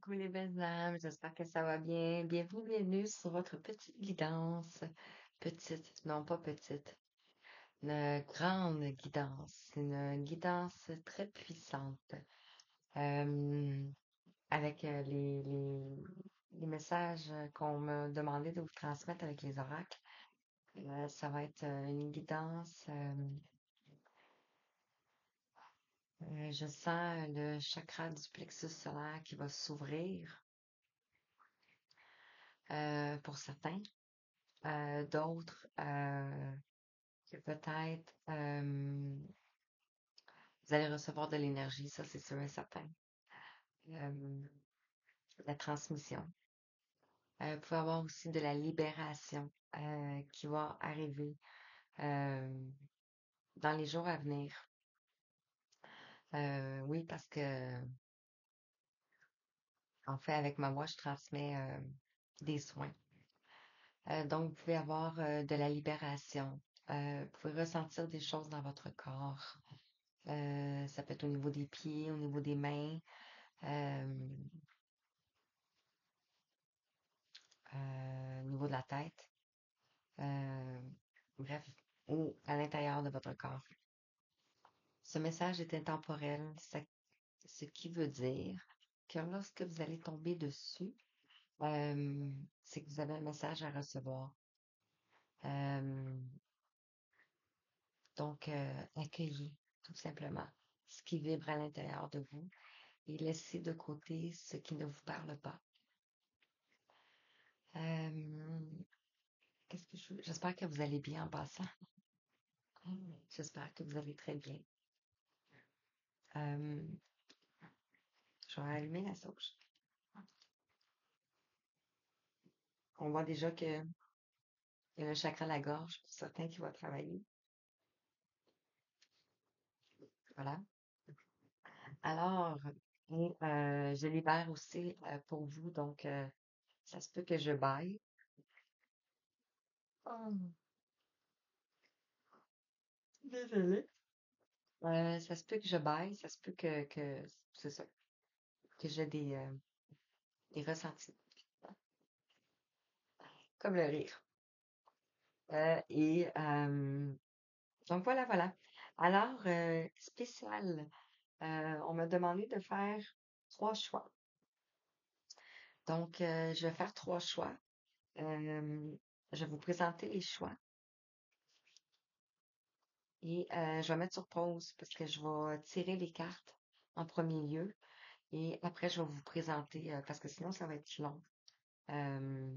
Coucou les belles âmes, j'espère que ça va bien. Bienvenue sur votre petite guidance. Petite, non pas petite, une grande guidance. Une guidance très puissante. Euh, avec les messages qu'on m'a demandé de vous transmettre avec les oracles. Ça va être une guidance. Je sens le chakra du plexus solaire qui va s'ouvrir pour certains. D'autres que peut-être vous allez recevoir de l'énergie, ça c'est sûr et certain. Euh, la transmission. Vous pouvez avoir aussi de la libération qui va arriver euh, dans les jours à venir. Oui, parce que en fait, avec ma voix, je transmets des soins. Donc, vous pouvez avoir de la libération. Vous pouvez ressentir des choses dans votre corps. Ça peut être au niveau des pieds, au niveau des mains, euh, au niveau de la tête, euh, bref, ou à l'intérieur de votre corps. Ce message est intemporel, ce qui veut dire que lorsque vous allez tomber dessus, c'est que vous avez un message à recevoir. Euh, donc, accueillez tout simplement ce qui vibre à l'intérieur de vous et laissez de côté ce qui ne vous parle pas. Euh, J'espère que vous allez bien en passant. J'espère que vous allez très bien. Euh, je vais allumer la sauge. On voit déjà que il y a le chakra de la gorge, pour certains qui va travailler. Voilà. Alors, et, je libère aussi pour vous, donc ça se peut que je baille. Oh, désolée. Ça se peut que je baille, ça se peut que c'est ça, que j'ai des ressentis, comme le rire. Et donc voilà. Alors, spécial, on m'a demandé de faire 3 choix. Donc, je vais faire 3 choix. Je vais vous présenter les choix et je vais mettre sur pause parce que je vais tirer les cartes en premier lieu et après je vais vous présenter parce que sinon ça va être long. Euh,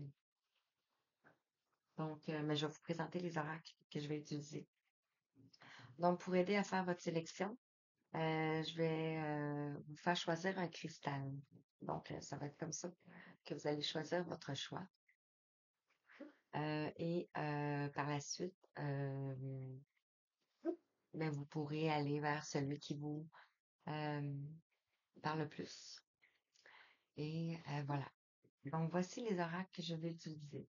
donc, mais je vais vous présenter les oracles que je vais utiliser. Donc, pour aider à faire votre sélection, je vais vous faire choisir un cristal. Donc, ça va être comme ça que vous allez choisir votre choix. Et par la suite, ben, vous pourrez aller vers celui qui vous euh, parle le plus. Et voilà. Donc, voici les oracles que je vais utiliser.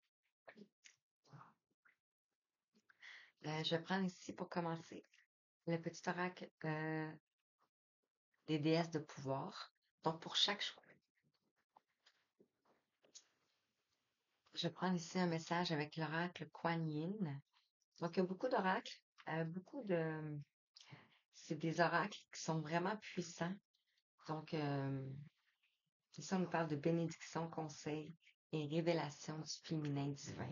Je vais prendre ici pour commencer le petit oracle des déesses de pouvoir. Donc, pour chaque choix, je prends ici un message avec l'oracle Kuan Yin. Donc, il y a beaucoup d'oracles, beaucoup de... C'est des oracles qui sont vraiment puissants. Donc, ici, on nous parle de bénédiction, conseil et révélation du féminin divin.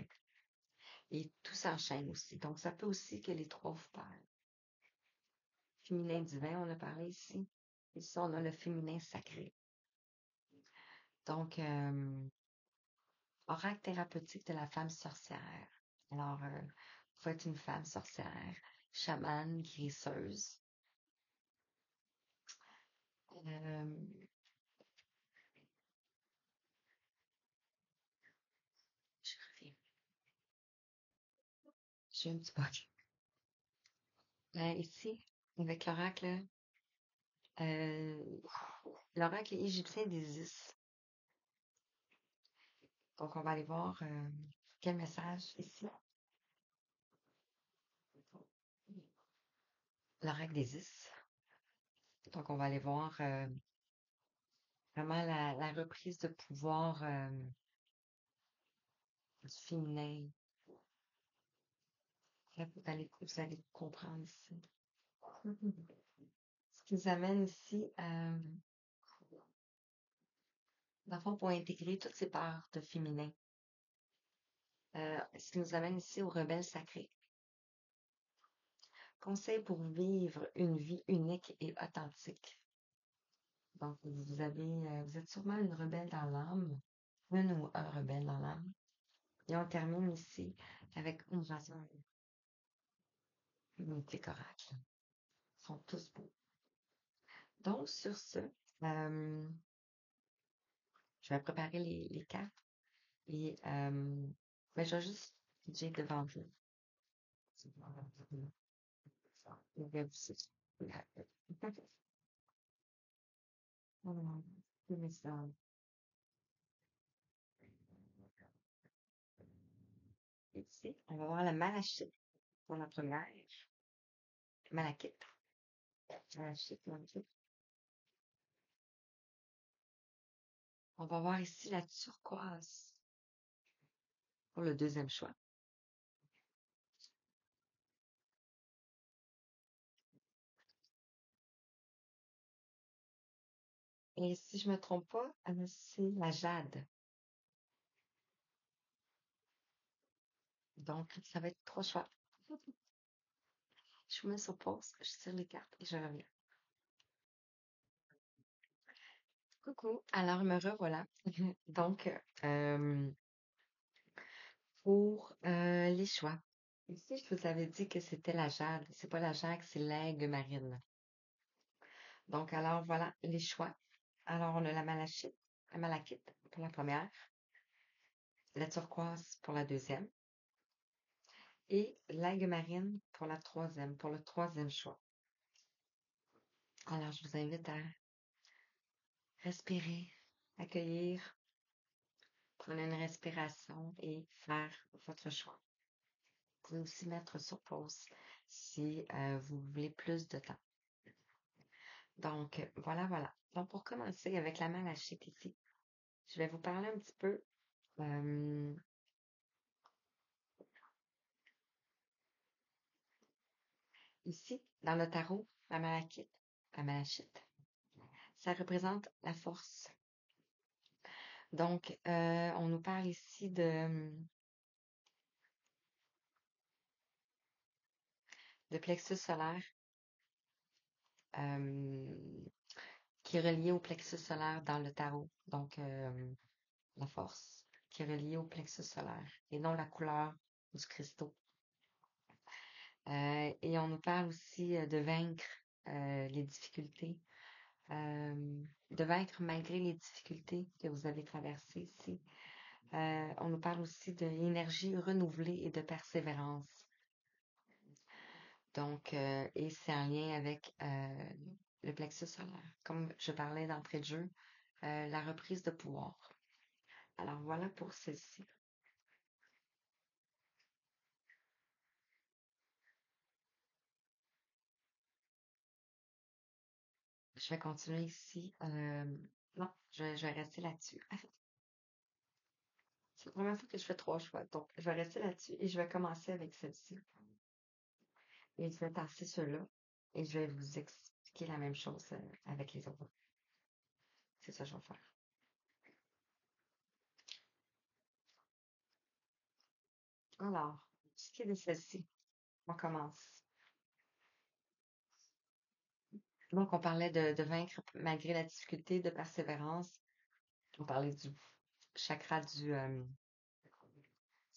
Et tout s'enchaîne aussi. Donc, ça peut aussi que les trois vous parlent. Féminin divin, on a parlé ici. Ici, on a le féminin sacré. Donc, oracle thérapeutique de la femme sorcière. Alors, vous pouvez être une femme sorcière, chamane, guérisseuse. Euh, je reviens. J'ai un petit bug. Ici, avec euh, l'oracle égyptien d'Isis. Donc, on va aller voir quel message ici. L'oracle d'Isis. Donc, on va aller voir vraiment la reprise de pouvoir du féminin. Là, vous allez comprendre ici. Ce qui nous amène ici, dans le fond, pour intégrer toutes ces parts de féminin. Ce qui nous amène ici au rebelle sacré. Conseil pour vivre une vie unique et authentique. Donc, vous êtes sûrement une rebelle dans l'âme, une ou un rebelle dans l'âme. Et on termine ici avec une raison. Magnifique oracle. Ils sont tous beaux. Donc, sur ce, je vais préparer les cartes et ben, je vais juste j'ai devant vous. Je vais vous expliquer. Ici, on va voir la malachite pour la première. Malachite. Malachite, malachite. On va voir ici la turquoise pour le deuxième choix. Et si je me trompe pas, c'est la jade. Donc, ça va être trois choix. Je vous mets sur pause, je tire les cartes et je reviens. Coucou, alors me revoilà. Donc, pour les choix. Ici, je vous avais dit que c'était la jade. C'est pas la jade, c'est l'aigle marine. Donc, alors voilà les choix. Alors, on a la malachite pour la première, la turquoise pour la deuxième et l'aigle marine pour le troisième choix. Alors, je vous invite à respirer, accueillir, prendre une respiration et faire votre choix. Vous pouvez aussi mettre sur pause si vous voulez plus de temps. Donc, voilà. Donc, pour commencer avec la malachite ici, je vais vous parler un petit peu ici, dans le tarot, la malachite, ça représente la force. Donc, on nous parle ici de plexus solaire qui est relié au plexus solaire dans le tarot. Donc, la force qui est reliée au plexus solaire et non la couleur du cristaux. Et on nous parle aussi de vaincre les difficultés, de vaincre malgré les difficultés que vous avez traversées ici. On nous parle aussi de l'énergie renouvelée et de persévérance. Donc, et c'est en lien avec le plexus solaire. Comme je parlais d'entrée de jeu, la reprise de pouvoir. Alors voilà pour celle-ci. Je vais continuer ici. Non, je vais rester là-dessus. C'est la première fois que je fais trois choix. Donc, je vais rester là-dessus et je vais commencer avec celle-ci. Et je vais passer ceux-là et je vais vous expliquer la même chose avec les autres. C'est ça que je vais faire. Alors, ce qui est de celle-ci, on commence. Donc, on parlait de vaincre malgré la difficulté, de persévérance. On parlait du chakra du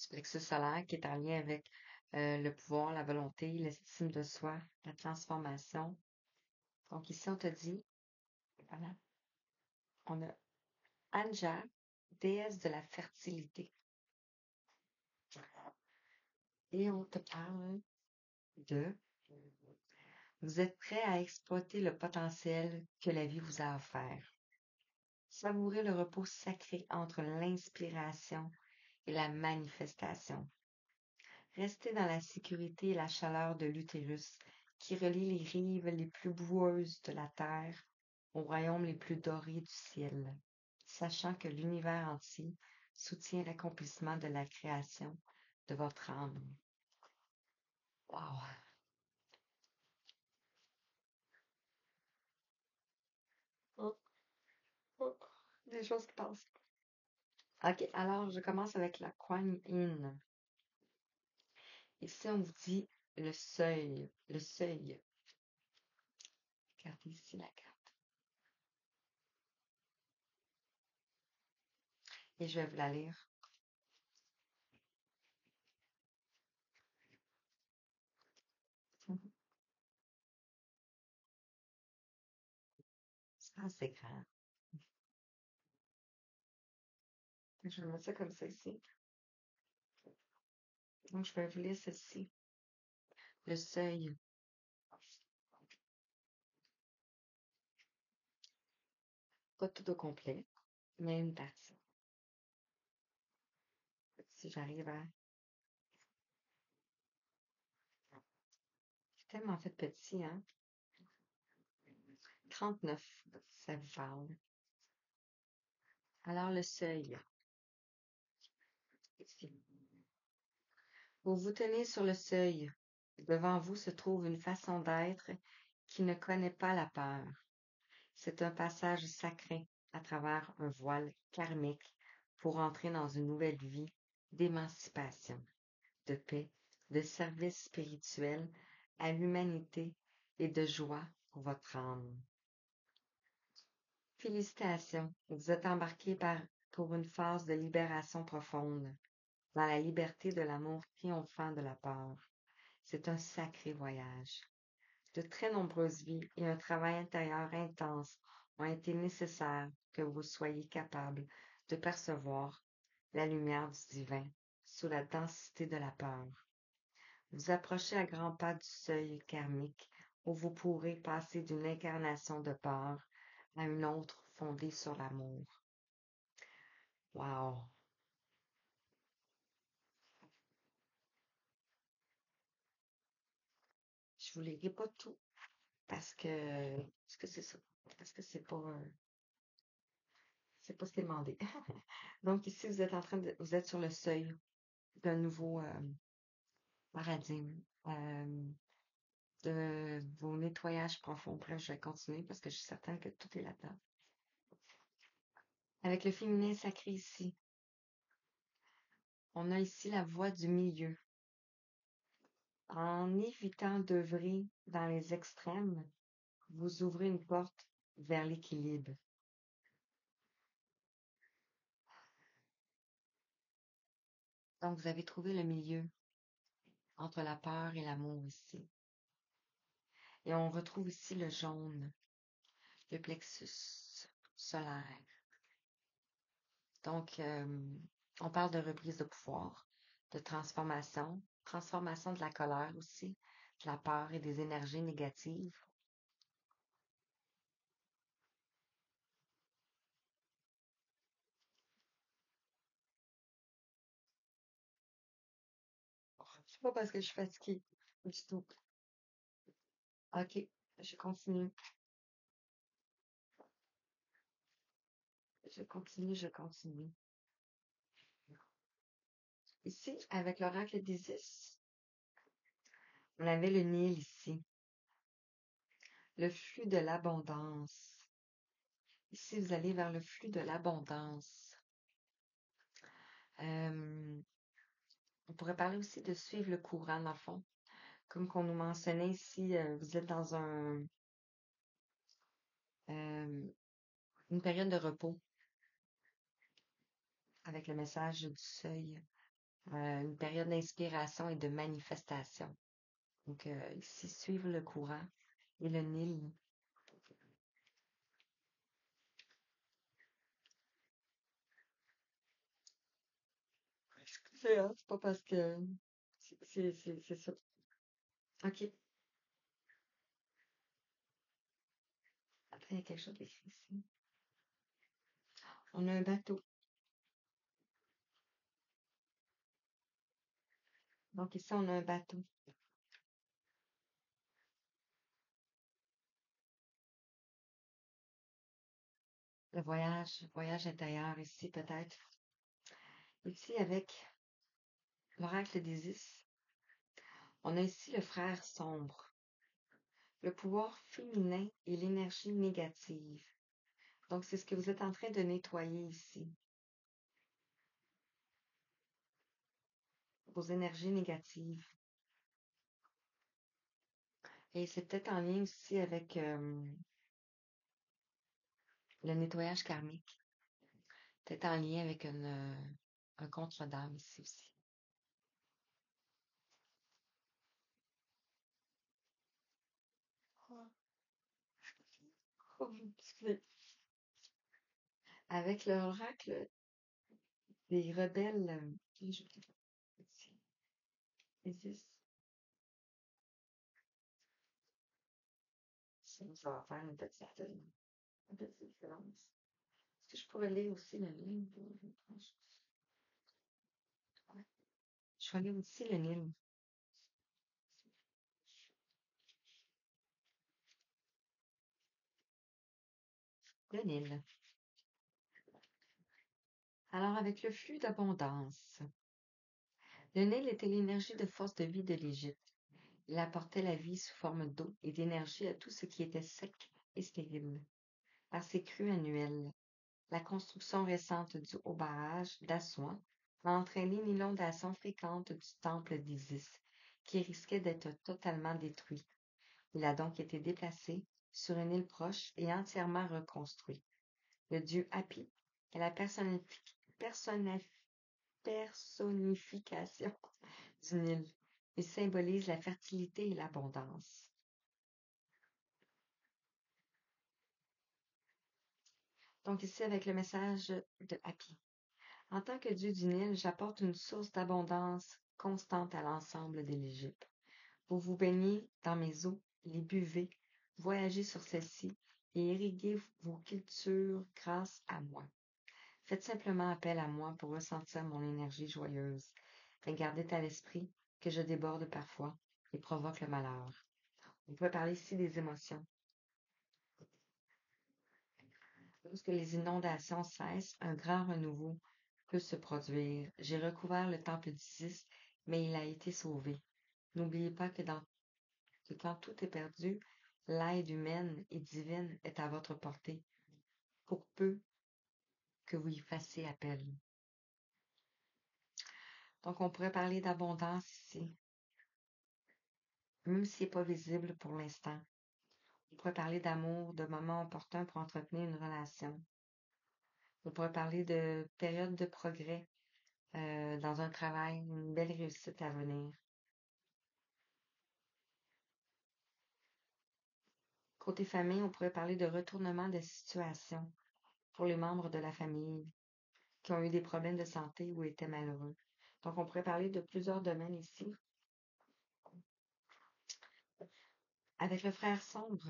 plexus solaire qui est en lien avec le pouvoir, la volonté, l'estime de soi, la transformation. Donc, ici, on te dit, voilà, on a Anja, déesse de la fertilité. Et on te parle de vous êtes prêt à exploiter le potentiel que la vie vous a offert. Savourez le repos sacré entre l'inspiration et la manifestation. Restez dans la sécurité et la chaleur de l'utérus qui relie les rives les plus boueuses de la terre aux royaumes les plus dorés du ciel, sachant que l'univers entier soutient l'accomplissement de la création de votre âme. Wow! Oh, oh, des choses qui passent. Ok, alors je commence avec la Kuan Yin. Ici, on vous dit le seuil. Le seuil. Regardez ici la carte. Et je vais vous la lire. C'est assez grand. Je vais mettre ça comme ça ici. Donc, je vais vous lire ceci. Le seuil. Pas tout au complet, mais une partie. Si j'arrive à... C'est tellement fait petit, hein? 39, ça vous parle. Alors, le seuil. Ici. Vous vous tenez sur le seuil. Devant vous se trouve une façon d'être qui ne connaît pas la peur. C'est un passage sacré à travers un voile karmique pour entrer dans une nouvelle vie d'émancipation, de paix, de service spirituel à l'humanité et de joie pour votre âme. Félicitations, vous êtes embarqué pour une phase de libération profonde, dans la liberté de l'amour triomphant de la peur. C'est un sacré voyage. De très nombreuses vies et un travail intérieur intense ont été nécessaires que vous soyez capable de percevoir la lumière du divin sous la densité de la peur. Vous approchez à grands pas du seuil karmique où vous pourrez passer d'une incarnation de peur à une autre fondée sur l'amour. Wow! Je vous lirai pas tout parce que c'est ça. Parce que c'est pas ce qui est demandé. Donc ici, vous êtes sur le seuil d'un nouveau paradigme, de vos nettoyages profonds. Bref, je vais continuer parce que je suis certaine que tout est là-dedans. Avec le féminin sacré ici, on a ici la voie du milieu. En évitant d'œuvrer dans les extrêmes, vous ouvrez une porte vers l'équilibre. Donc, vous avez trouvé le milieu entre la peur et l'amour ici. Et on retrouve ici le jaune, le plexus solaire. Donc, on parle de reprise de pouvoir, de transformation, transformation de la colère aussi, de la peur et des énergies négatives. C'est pas parce que je suis fatiguée du tout. Ok, je continue. Je continue, je continue. Ici, avec l'oracle d'Isis, on avait le Nil ici, le flux de l'abondance. Ici, vous allez vers le flux de l'abondance. Euh, on pourrait parler aussi de suivre le courant, dans le fond. Comme qu'on nous mentionnait ici, vous êtes dans euh, une période de repos avec le message du seuil, une période d'inspiration et de manifestation. Donc, ici, suivre le courant et le Nil. Excusez, hein, c'est pas parce que c'est ça. OK. Après, il y a quelque chose d'écrit ici. On a un bateau. Donc, ici, on a un bateau. le voyage intérieur ici peut-être. Ici avec l'oracle d'Isis, on a ici le frère sombre, le pouvoir féminin et l'énergie négative. Donc c'est ce que vous êtes en train de nettoyer ici, vos énergies négatives. Et c'est peut-être en lien aussi avec le nettoyage karmique, peut-être en lien avec un contre-dame ici aussi. Oh, excusez. Avec l'oracle des rebelles, Isis, ça va faire une petite différence. Est-ce que je pourrais lire aussi le livre? Ouais. Je vais lire aussi le Nil. Le Nil. Alors, avec le flux d'abondance, le Nil était l'énergie de force de vie de l'Égypte. Il apportait la vie sous forme d'eau et d'énergie à tout ce qui était sec et stérile. Par ses crues annuelles, la construction récente du haut barrage d'Assouan a entraîné une inondation fréquente du temple d'Isis, qui risquait d'être totalement détruit. Il a donc été déplacé sur une île proche et entièrement reconstruit. Le dieu Hapi est la personnification du Nil. Il symbolise la fertilité et l'abondance. Donc ici avec le message de Hapi. En tant que dieu du Nil, j'apporte une source d'abondance constante à l'ensemble de l'Égypte. Vous vous baignez dans mes eaux, les buvez, voyagez sur celles-ci et irriguez vos cultures grâce à moi. Faites simplement appel à moi pour ressentir mon énergie joyeuse. Mais gardez à l'esprit que je déborde parfois et provoque le malheur. On peut parler ici des émotions. Lorsque les inondations cessent, un grand renouveau peut se produire. J'ai recouvert le temple d'Isis, mais il a été sauvé. N'oubliez pas que quand tout est perdu, l'aide humaine et divine est à votre portée, pour peu que vous y fassiez appel. Donc, on pourrait parler d'abondance ici, même s'il n'est pas visible pour l'instant. On pourrait parler d'amour, de moments opportuns pour entretenir une relation. On pourrait parler de période de progrès dans un travail, une belle réussite à venir. Côté famille, on pourrait parler de retournement de situation pour les membres de la famille qui ont eu des problèmes de santé ou étaient malheureux. Donc, on pourrait parler de plusieurs domaines ici. Avec le frère sombre,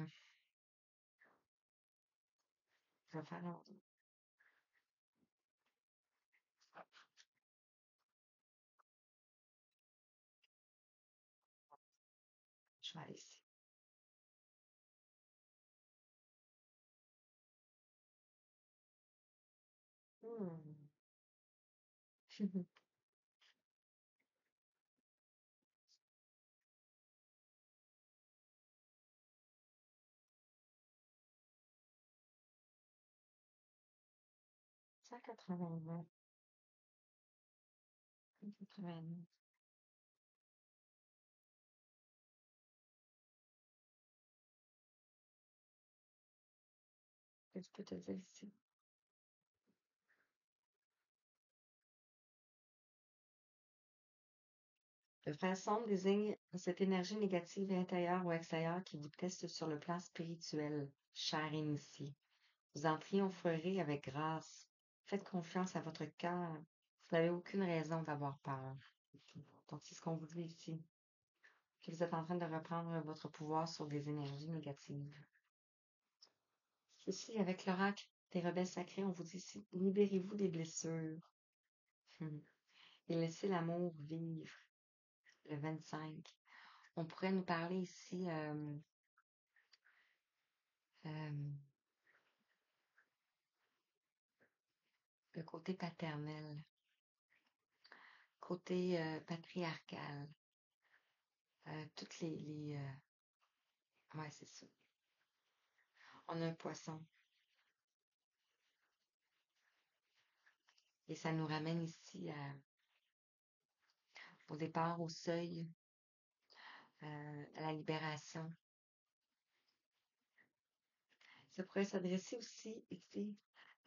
je vais faire je vais aller ici. Hmm. 189, 189. Qu'est-ce que je peux te dire ici? Le frère sombre désigne cette énergie négative intérieure ou extérieure qui vous teste sur le plan spirituel, cher initié. Vous en triompherez avec grâce. Faites confiance à votre cœur. Vous n'avez aucune raison d'avoir peur. Donc, c'est ce qu'on vous dit ici, que vous êtes en train de reprendre votre pouvoir sur des énergies négatives. Ici, avec l'oracle des rebelles sacrés, on vous dit ici, libérez-vous des blessures et laissez l'amour vivre. Le 25. On pourrait nous parler ici euh, le côté paternel, côté patriarcal, toutes ouais, c'est ça. On a un poisson et ça nous ramène ici au départ, au seuil, à la libération. Ça pourrait s'adresser aussi ici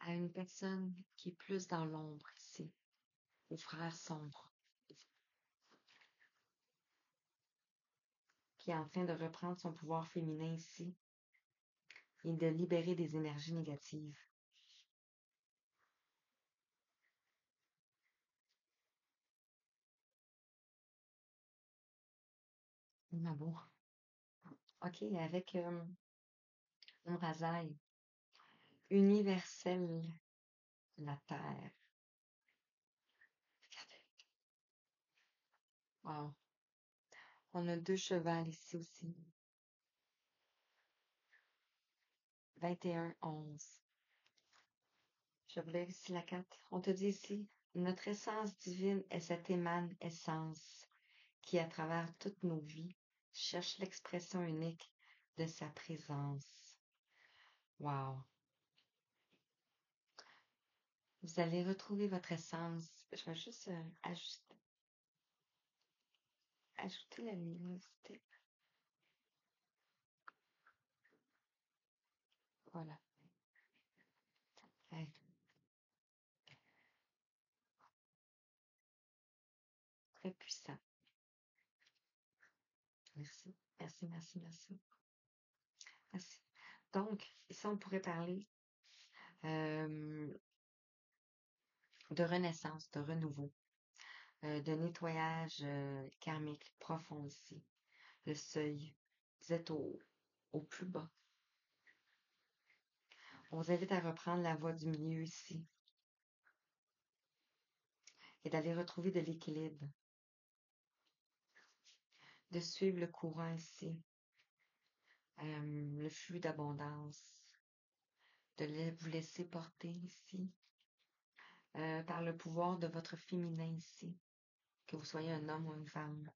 à une personne qui est plus dans l'ombre ici, au frère sombre, qui est en train de reprendre son pouvoir féminin ici et de libérer des énergies négatives. Ah bon? OK, avec Umrazaï, universel, la terre. Regardez. Wow. On a deux chevals ici aussi. 21-11. Je relève ici la carte. On te dit ici, notre essence divine est cette essence qui, à travers toutes nos vies, cherche l'expression unique de sa présence. Wow. Vous allez retrouver votre essence. Je vais juste ajouter la luminosité. Voilà. Hey, très puissant. Merci. Merci, merci, merci. Merci. Donc, ici, on pourrait parler euh, de renaissance, de renouveau, de nettoyage karmique profond ici. Le seuil. Vous êtes au plus bas. On vous invite à reprendre la voie du milieu ici et d'aller retrouver de l'équilibre, de suivre le courant ici, le flux d'abondance, de vous laisser porter ici par le pouvoir de votre féminin ici, que vous soyez un homme ou une femme,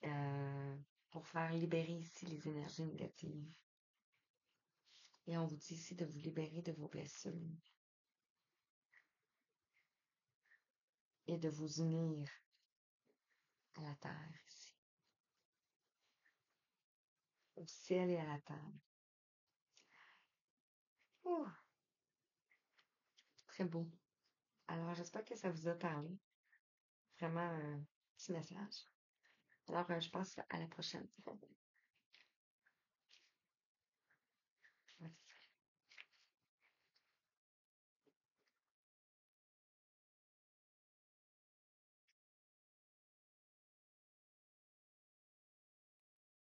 euh, pour faire libérer ici les énergies négatives. Et on vous dit ici de vous libérer de vos blessures et de vous unir à la terre ici, au ciel et à la terre. Ouh, très beau. Alors, j'espère que ça vous a parlé. Vraiment un petit message. Alors, je pense à la prochaine. Merci.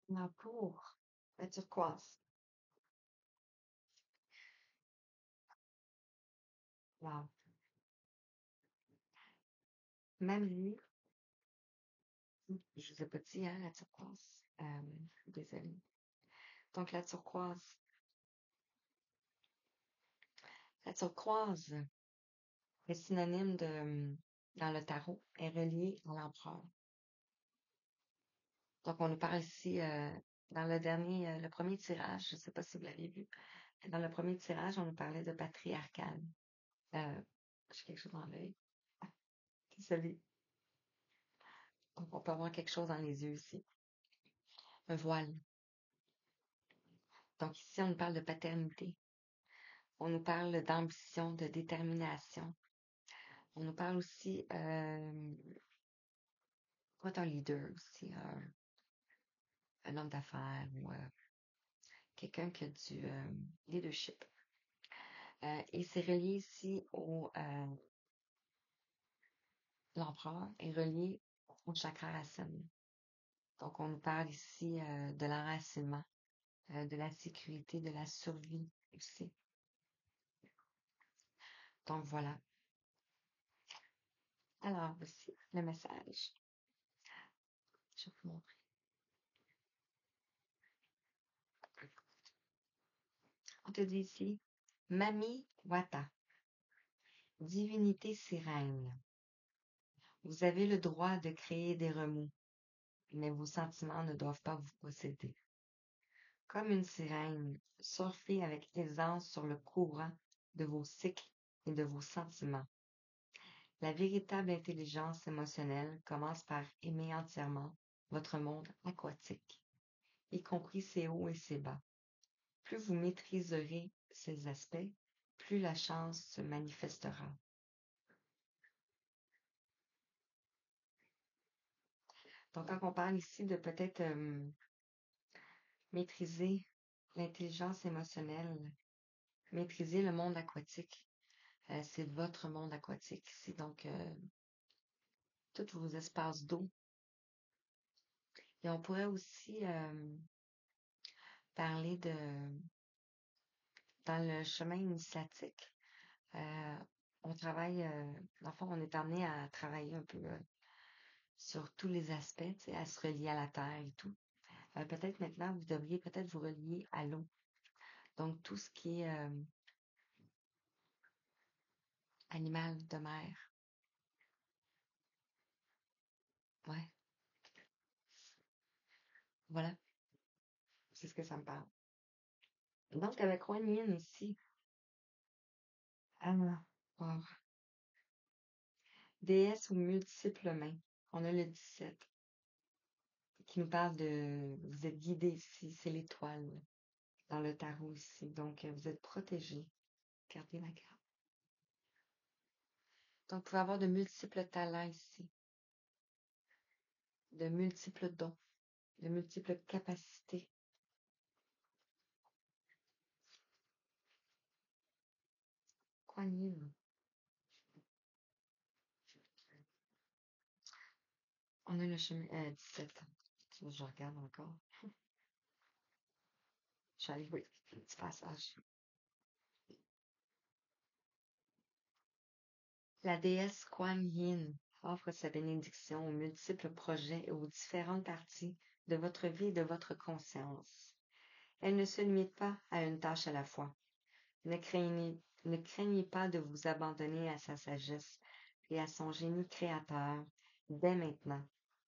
Ma pour la turquoise. Wow. Même lui, je vous ai pas dit, hein, la turquoise. Désolée. Donc, la turquoise est synonyme de, dans le tarot, est reliée à l'empereur. Donc, on nous parle ici, dans le premier tirage, je ne sais pas si vous l'avez vu, dans le premier tirage, on nous parlait de patriarcal. J'ai quelque chose dans l'œil. Désolée. Donc, on peut avoir quelque chose dans les yeux ici. Un voile. Donc, ici, on nous parle de paternité. On nous parle d'ambition, de détermination. On nous parle aussi, quoi, un leader aussi, un homme d'affaires ou quelqu'un qui a du leadership. Et c'est relié ici l'empereur est relié au chakra racine. Donc, on nous parle ici de l'enracinement, de la sécurité, de la survie aussi. Donc, voilà. Alors, voici le message. Je vais vous montrer. On te dit ici, Mami Wata. Divinité sirène, vous avez le droit de créer des remous, mais vos sentiments ne doivent pas vous posséder. Comme une sirène, surfez avec aisance sur le courant de vos cycles et de vos sentiments. La véritable intelligence émotionnelle commence par aimer entièrement votre monde aquatique, y compris ses hauts et ses bas. Plus vous maîtriserez ces aspects, plus la chance se manifestera. Donc, quand on parle ici de peut-être maîtriser l'intelligence émotionnelle, maîtriser le monde aquatique, c'est votre monde aquatique ici. Donc, tous vos espaces d'eau. Et on pourrait aussi parler de, dans le chemin initiatique, euh, on travaille, dans le fond, on est amené à travailler un peu sur tous les aspects, tu sais, à se relier à la terre et tout. Peut-être maintenant, vous devriez peut-être vous relier à l'eau. Donc, tout ce qui est animal de mer. Ouais, voilà, c'est ce que ça me parle. Donc, avec Kuan Yin ici, ah, wow. Déesse aux multiples mains. On a le 17 qui nous parle de vous êtes guidé ici, c'est l'étoile dans le tarot ici. Donc, vous êtes protégé. Regardez la carte. Donc, vous pouvez avoir de multiples talents ici, de multiples dons, de multiples capacités. Kuan Yin. On a le chemin 17. Je regarde encore. J'arrive, oui, petit passage. La déesse Kuan Yin offre sa bénédiction aux multiples projets et aux différentes parties de votre vie et de votre conscience. Elle ne se limite pas à une tâche à la fois. Ne craignez pas de vous abandonner à sa sagesse et à son génie créateur dès maintenant,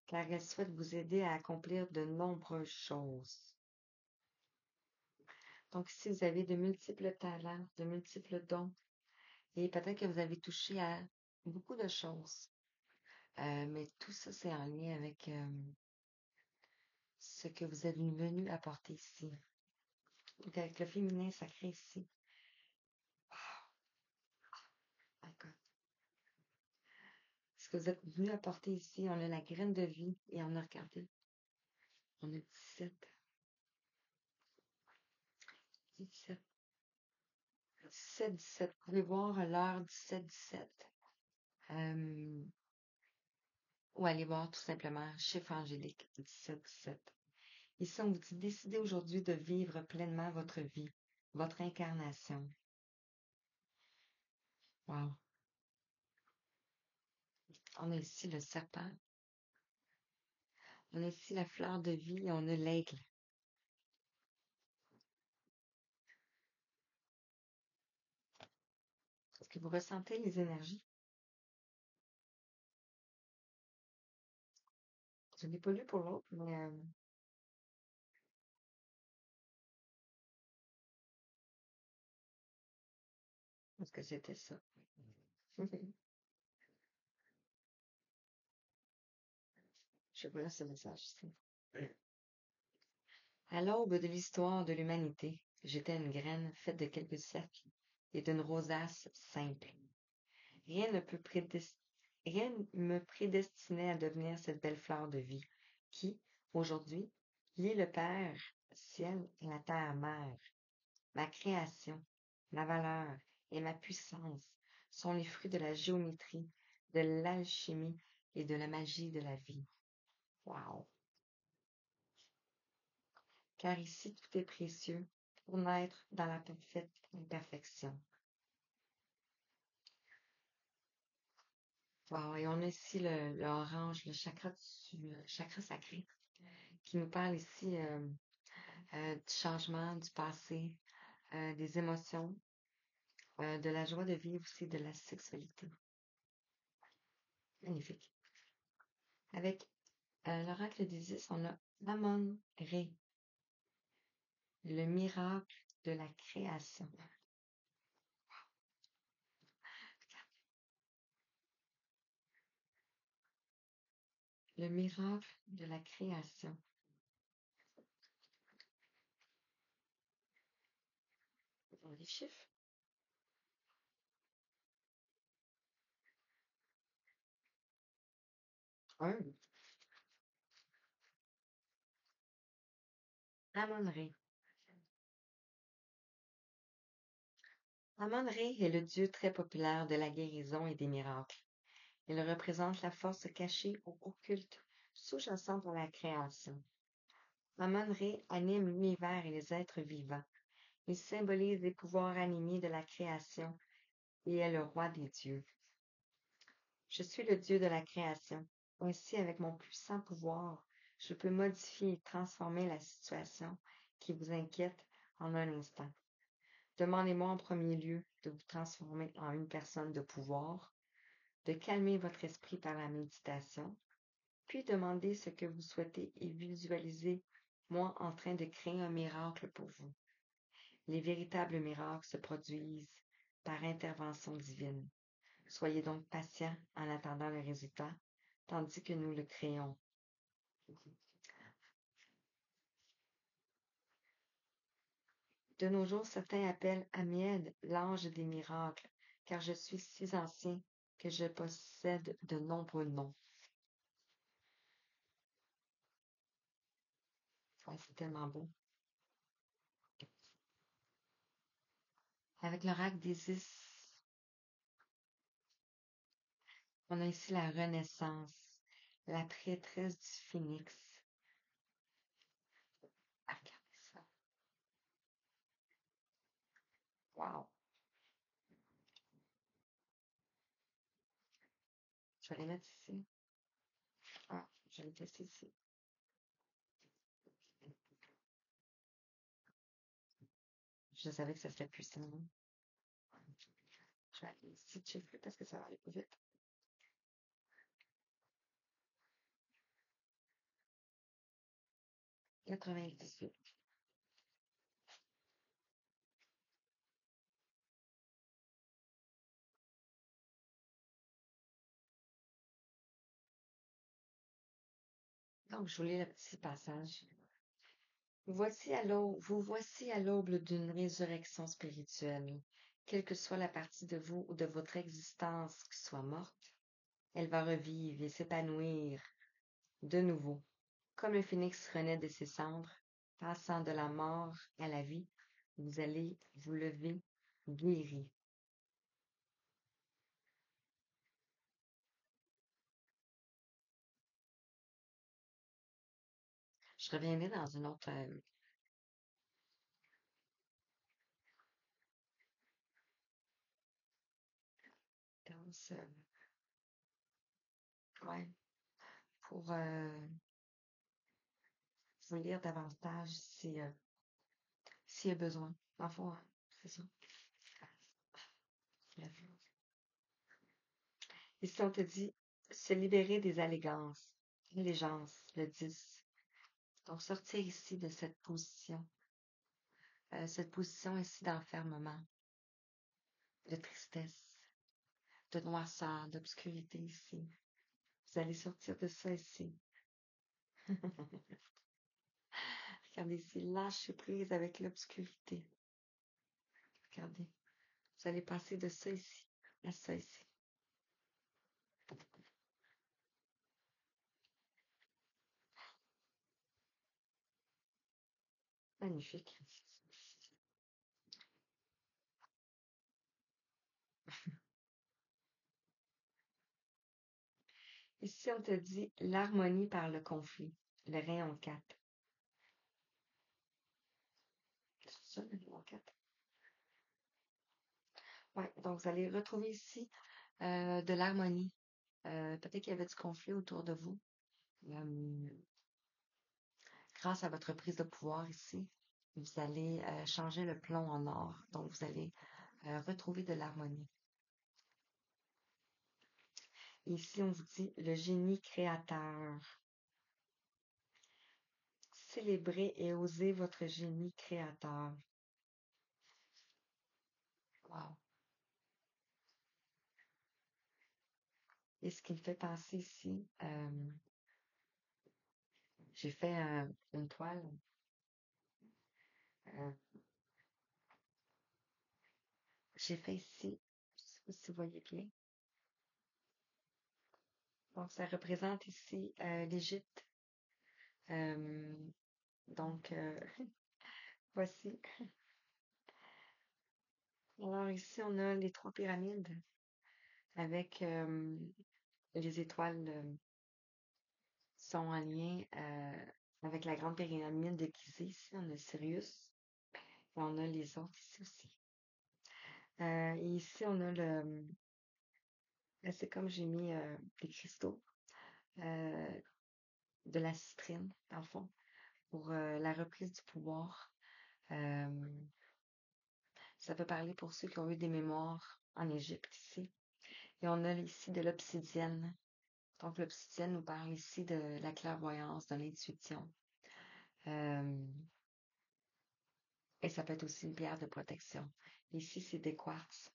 car elle souhaite vous aider à accomplir de nombreuses choses. Donc, si vous avez de multiples talents, de multiples dons, et peut-être que vous avez touché à beaucoup de choses, mais tout ça, c'est en lien avec ce que vous êtes venu apporter ici. Donc, avec le féminin sacré ici. Oh my God. Ce que vous êtes venu apporter ici, on a la graine de vie et on a regardé. On a 17. 17. 17, 17. Vous pouvez voir l'heure 17, 17. Ou aller voir tout simplement chiffre angélique 17, 17. Ici, on vous dit décidez aujourd'hui de vivre pleinement votre vie, votre incarnation. Wow. On a ici le serpent. On a ici la fleur de vie et on a l'aigle. Est-ce que vous ressentez les énergies? Je ne l'ai pas lu pour l'autre, mais est-ce que c'était ça? Je vois ce message ici. À l'aube de l'histoire de l'humanité, j'étais une graine faite de quelques cercles et d'une rosace simple. Rien ne peut prédest- Rien me prédestinait à devenir cette belle fleur de vie qui, aujourd'hui, lie le Père ciel et la terre mère. Ma création, ma valeur et ma puissance sont les fruits de la géométrie, de l'alchimie et de la magie de la vie. Wow! Car ici tout est précieux pour naître dans la parfaite imperfection. Wow! Et on a ici le orange, le chakra sacré, qui nous parle ici du changement, du passé, des émotions. de la joie de vivre aussi, de la sexualité. Magnifique. Avec l'oracle des 10, on a Amon-Ré, le miracle de la création. Le miracle de la création. Les chiffres. Un. Amon-Ré. Amon-Ré est le dieu très populaire de la guérison et des miracles. Il représente la force cachée ou occulte sous-jacente à la création. Amon-Ré anime l'univers et les êtres vivants. Il symbolise les pouvoirs animés de la création et est le roi des dieux. Je suis le dieu de la création. Ainsi, avec mon puissant pouvoir, je peux modifier et transformer la situation qui vous inquiète en un instant. Demandez-moi en premier lieu de vous transformer en une personne de pouvoir, de calmer votre esprit par la méditation, puis demandez ce que vous souhaitez et visualisez moi en train de créer un miracle pour vous. Les véritables miracles se produisent par intervention divine. Soyez donc patient en attendant le résultat, tandis que nous le créons. De nos jours, certains appellent Amiel l'ange des miracles, car je suis si ancien que je possède de nombreux noms. Ouais, c'est tellement beau. Avec l'oracle d'Isis, on a ici la Renaissance, la prêtresse du phénix. Ah, regardez ça. Wow. Je vais les mettre ici. Ah, je vais les tester ici. Je savais que ça serait puissant. Je vais aller ici checker parce que ça va aller plus vite. 98. Donc, je vous lis le petit passage. Vous voici à l'aube d'une résurrection spirituelle. Quelle que soit la partie de vous ou de votre existence qui soit morte, elle va revivre et s'épanouir de nouveau. Comme le phénix renaît de ses cendres, passant de la mort à la vie, vous allez vous lever guéri. Je reviendrai dans une autre danse, ouais, pour vous lire davantage s'il y a besoin. Enfin, c'est ça. Et si on te dit se libérer des allégeances, le 10. Donc sortir ici de cette position ici d'enfermement, de tristesse, de noirceur, d'obscurité ici. Vous allez sortir de ça ici. Regardez ici, lâchez prise avec l'obscurité. Regardez, vous allez passer de ça ici à ça ici. Magnifique. Ici, on te dit l'harmonie par le conflit, le rayon 4. C'est ça, le rayon 4? Ouais, donc vous allez retrouver ici de l'harmonie. Peut-être qu'il y avait du conflit autour de vous. Euh, Grâce à votre prise de pouvoir ici, vous allez changer le plomb en or. Donc, vous allez retrouver de l'harmonie. Ici, on vous dit le génie créateur. Célébrez et osez votre génie créateur. Wow. Et ce qui me fait penser ici, j'ai fait une toile. euh, j'ai fait ici, je sais pas si vous voyez bien. Donc, ça représente ici l'Égypte. Euh, donc, voici. Alors ici, on a les trois pyramides avec les étoiles sont en lien avec la grande pyramide de Gizeh. Ici, on a Sirius et on a les autres ici aussi. Et ici, on a c'est comme j'ai mis des cristaux, euh, de la citrine, dans le fond, pour la reprise du pouvoir. Euh, Ça peut parler pour ceux qui ont eu des mémoires en Égypte ici. Et on a ici de l'obsidienne. Donc, l'obsidienne nous parle ici de la clairvoyance, de l'intuition. Euh, et ça peut être aussi une pierre de protection. Ici, c'est des quartz.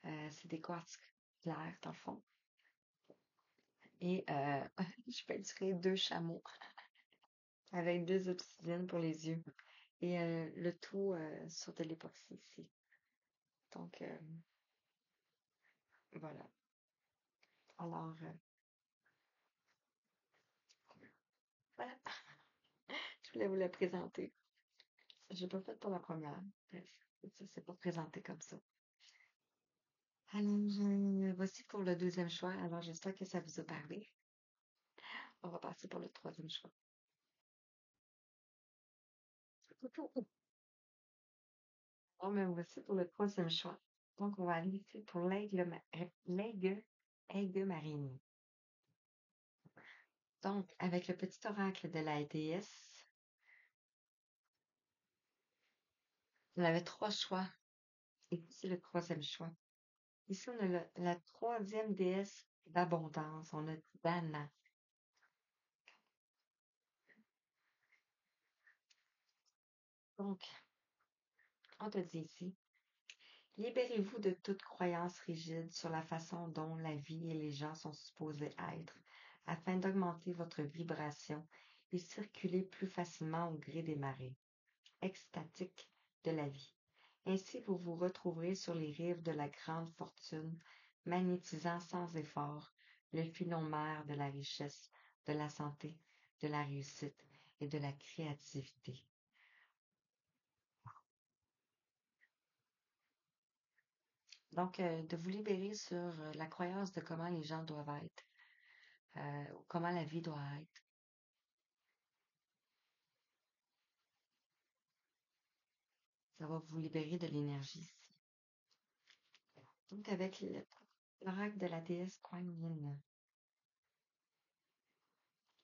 C'est des quartz clairs, dans le fond. Et je peinturais deux chameaux avec deux obsidiennes pour les yeux. Et le tout sur de l'époxy ici. Donc, voilà. Alors, voilà. Je voulais vous la présenter. J'ai pas fait pour la première. Bref, ça s'est pas présenté comme ça. Alors, voici pour le deuxième choix. Alors, j'espère que ça vous a parlé. On va passer pour le troisième choix. Bon, mais voici pour le troisième choix. Donc, on va aller ici pour aigle marine. Donc, avec le petit oracle de la déesse, on avait trois choix. Et ici, le troisième choix. Ici, on a la troisième déesse d'abondance. On a Dana. Donc, on te dit ici, libérez-vous de toute croyance rigide sur la façon dont la vie et les gens sont supposés être, afin d'augmenter votre vibration et circuler plus facilement au gré des marées extatiques de la vie. Ainsi, vous vous retrouverez sur les rives de la grande fortune, magnétisant sans effort le filon mer de la richesse, de la santé, de la réussite et de la créativité. Donc, de vous libérer sur la croyance de comment les gens doivent être, comment la vie doit être. Ça va vous libérer de l'énergie ici. Donc, avec l'oracle de la déesse Kuan Yin.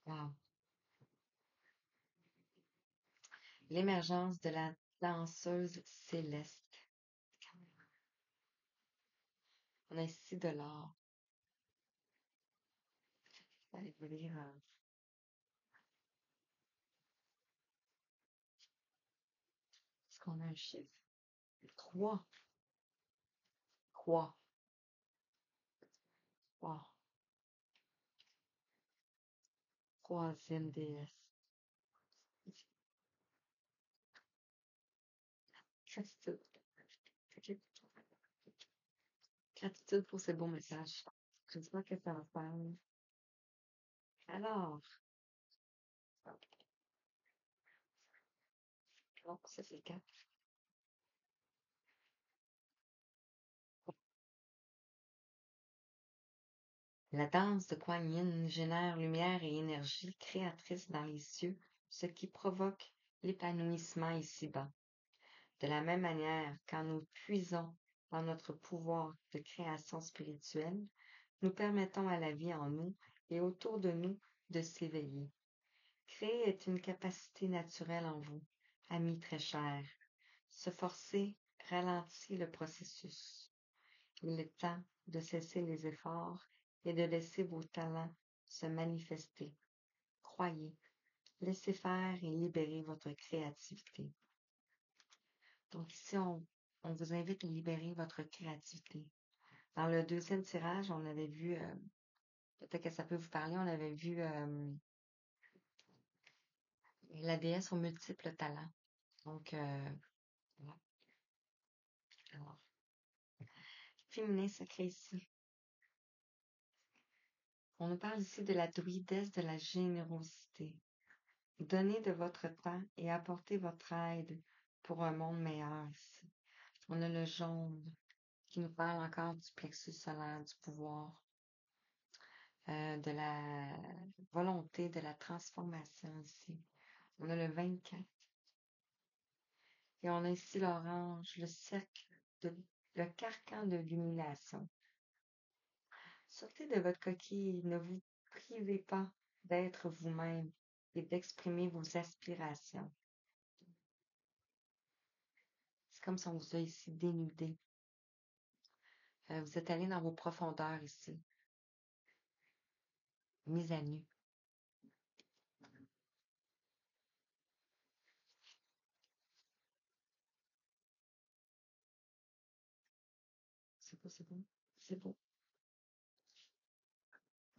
Wow. L'émergence de la danseuse céleste. On a ici de l'or. Allez vous lire. Est-ce qu'on a un chiffre? Trois. Trois. Wow. Troisième déesse. Gratitude. Gratitude pour ces beaux messages. J'espère que ça va faire. Alors, donc, ça c'est quatre. La danse de Kuan Yin génère lumière et énergie créatrice dans les cieux, ce qui provoque l'épanouissement ici-bas. De la même manière, quand nous puisons dans notre pouvoir de création spirituelle, nous permettons à la vie en nous et autour de nous de s'éveiller. Créer est une capacité naturelle en vous, amis très chers. Se forcer ralentit le processus. Il est temps de cesser les efforts et de laisser vos talents se manifester. Croyez, laissez faire et libérez votre créativité. Donc ici, on vous invite à libérer votre créativité. Dans le deuxième tirage, on avait vu, peut-être que ça peut vous parler, on avait vu la déesse aux multiples talents. Donc, voilà. Alors, féminin sacré ici. On nous parle ici de la druidesse de la générosité. Donnez de votre temps et apportez votre aide pour un monde meilleur ici. On a le jaune qui nous parle encore du plexus solaire, du pouvoir, de la volonté, de la transformation ici. On a le 24. Et on a ici l'orange, le cercle, le carcan de l'illumination. Sortez de votre coquille, ne vous privez pas d'être vous-même et d'exprimer vos aspirations. C'est comme si on vous a ici dénudé. Vous êtes allé dans vos profondeurs ici, mis à nu. C'est beau, c'est beau. C'est beau.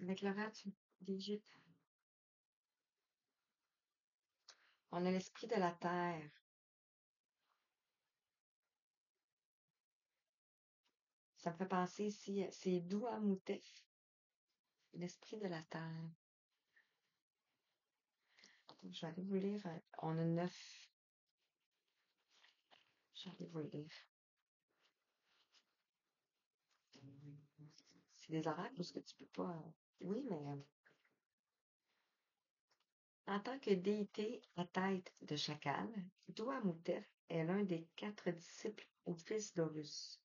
Avec l'oracle d'Égypte, on a l'esprit de la terre. Ça me fait penser ici, c'est Douamoutef, l'esprit de la terre. Je vais aller vous lire, on a 9. Je vais aller vous lire. C'est des oracles parce que tu peux pas. Oui, mais en tant que déité à tête de chacal, Douamoutef est l'un des 4 disciples au fils d'Horus.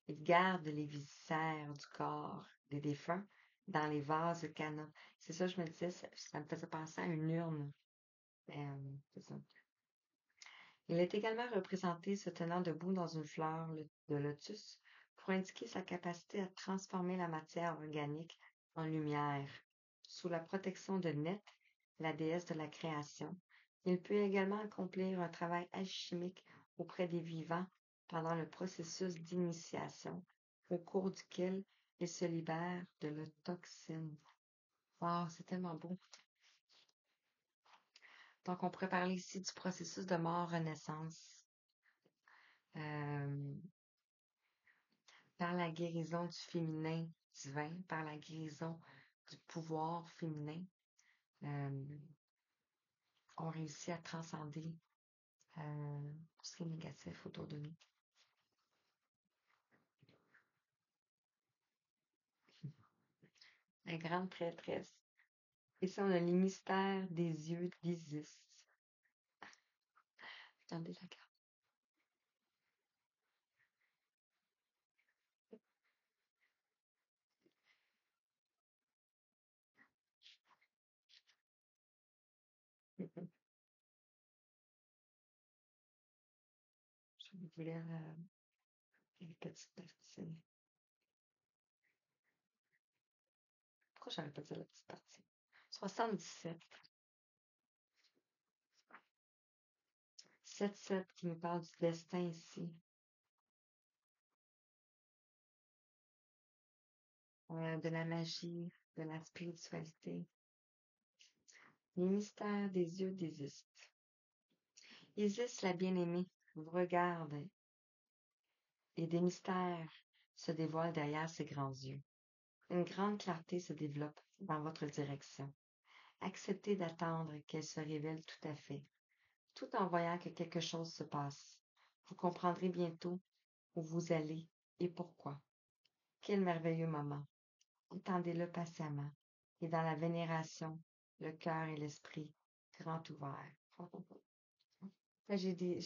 Il garde les viscères du corps des défunts dans les vases de Cana. C'est ça, je me disais, ça me faisait penser à une urne. C'est ça. Il est également représenté se tenant debout dans une fleur de lotus pour indiquer sa capacité à transformer la matière organique en lumière. Sous la protection de Net, la déesse de la création, il peut également accomplir un travail alchimique auprès des vivants pendant le processus d'initiation, au cours duquel il se libère de la toxine. Wow, c'est tellement beau. Donc, on pourrait parler ici du processus de mort-renaissance. Euh, par la guérison du féminin divin, par la guérison du pouvoir féminin, euh, on réussit à transcender tout ce qui est négatif autour de nous. La grande prêtresse. Ici, on a les mystères des yeux d'Isis. Regardez la carte. Je vais vous lire une petite partie. Pourquoi j'aurais pas dit la petite partie? 77. 7-7 qui nous parle du destin ici. De la magie, de la spiritualité. Les mystères des yeux d'Isis. Isis, la bien-aimée, vous regarde et des mystères se dévoilent derrière ses grands yeux. Une grande clarté se développe dans votre direction. Acceptez d'attendre qu'elle se révèle tout à fait, tout en voyant que quelque chose se passe. Vous comprendrez bientôt où vous allez et pourquoi. Quel merveilleux moment. Attendez-le patiemment et dans la vénération, le cœur et l'esprit grand ouverts. Là, j'ai des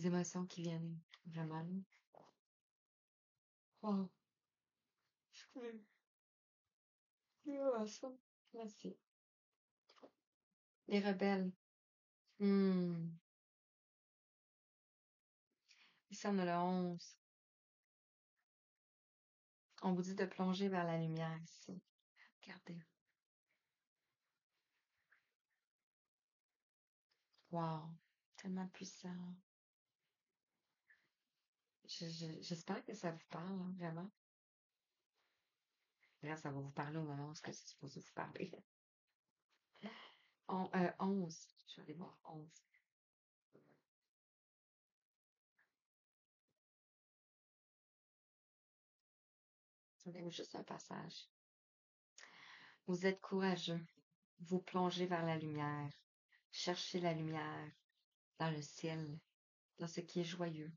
émotions qui viennent vraiment. Wow. Émotions. Merci. Les rebelles. Hmm. Ici, on a le 11. On vous dit de plonger vers la lumière ici. Regardez. Wow. Tellement puissant. J'espère que ça vous parle, hein, vraiment. Là, ça va vous parler au moment où c'est supposé vous parler. 11. Je vais aller voir 11. C'est juste un passage. Vous êtes courageux. Vous plongez vers la lumière. Cherchez la lumière dans le ciel, dans ce qui est joyeux,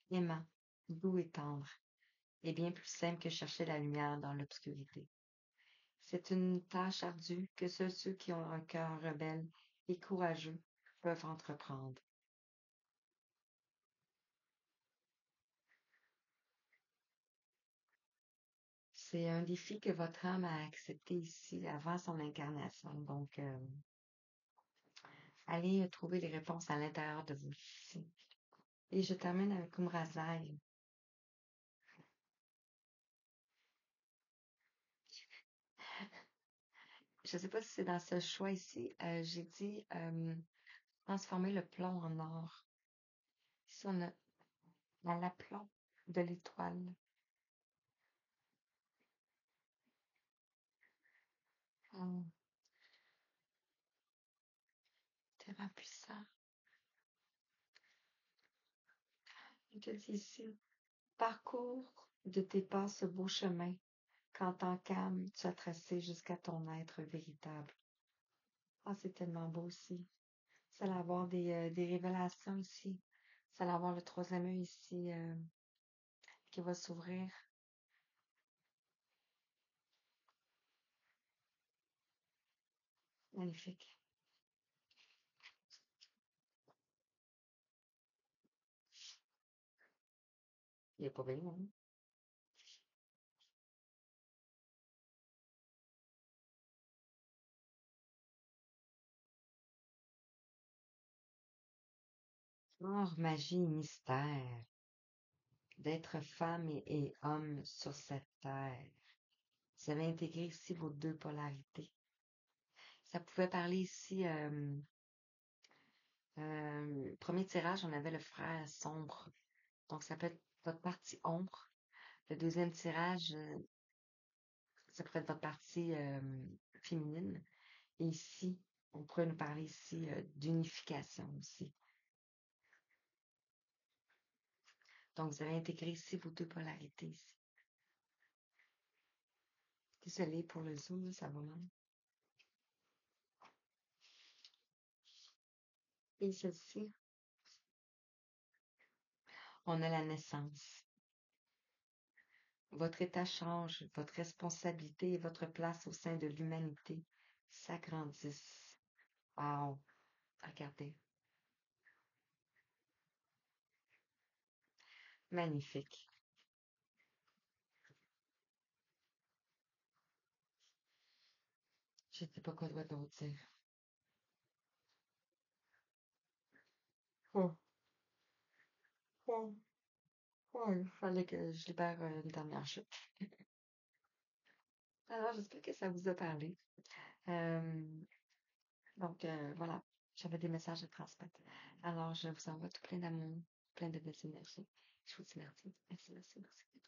aimant, doux et tendre, et bien plus simple que chercher la lumière dans l'obscurité. C'est une tâche ardue que seuls ceux qui ont un cœur rebelle et courageux peuvent entreprendre. C'est un défi que votre âme a accepté ici avant son incarnation. Donc, allez trouver les réponses à l'intérieur de vous ici. Et je termine avec Umrazai. Je ne sais pas si c'est dans ce choix ici. J'ai dit transformer le plomb en or. Ici, on a dans l'aplomb de l'étoile. Oh, tellement puissant. Je te dis ici, parcours de tes pas ce beau chemin qu'en temps calme tu as tracé jusqu'à ton être véritable. Ah, c'est tellement beau aussi. Ça va avoir des révélations ici. Ça va avoir le troisième œil ici qui va s'ouvrir. Magnifique. Il est pas bien, hein? Or, magie et mystère, d'être femme et homme sur cette terre. Vous avez intégré ici vos deux polarités. Ça pouvait parler ici, premier tirage, on avait le frère sombre. Donc, ça peut être votre partie ombre. Le deuxième tirage, ça pourrait être votre partie féminine. Et ici, on pourrait nous parler ici d'unification aussi. Donc, vous avez intégré ici vos deux polarités ici. Désolée pour le zoom, ça va mal. Et ceci, on a la naissance. Votre état change, votre responsabilité et votre place au sein de l'humanité s'agrandissent. Wow! Regardez. Magnifique. Je sais pas quoi d'autre dire. Oh, oh, oh, il fallait que je libère une dernière chute. Alors, j'espère que ça vous a parlé. Euh, donc, voilà, j'avais des messages à transmettre. Alors, je vous envoie tout plein d'amour, plein de belles énergies. Je vous dis merci. Merci, merci, merci.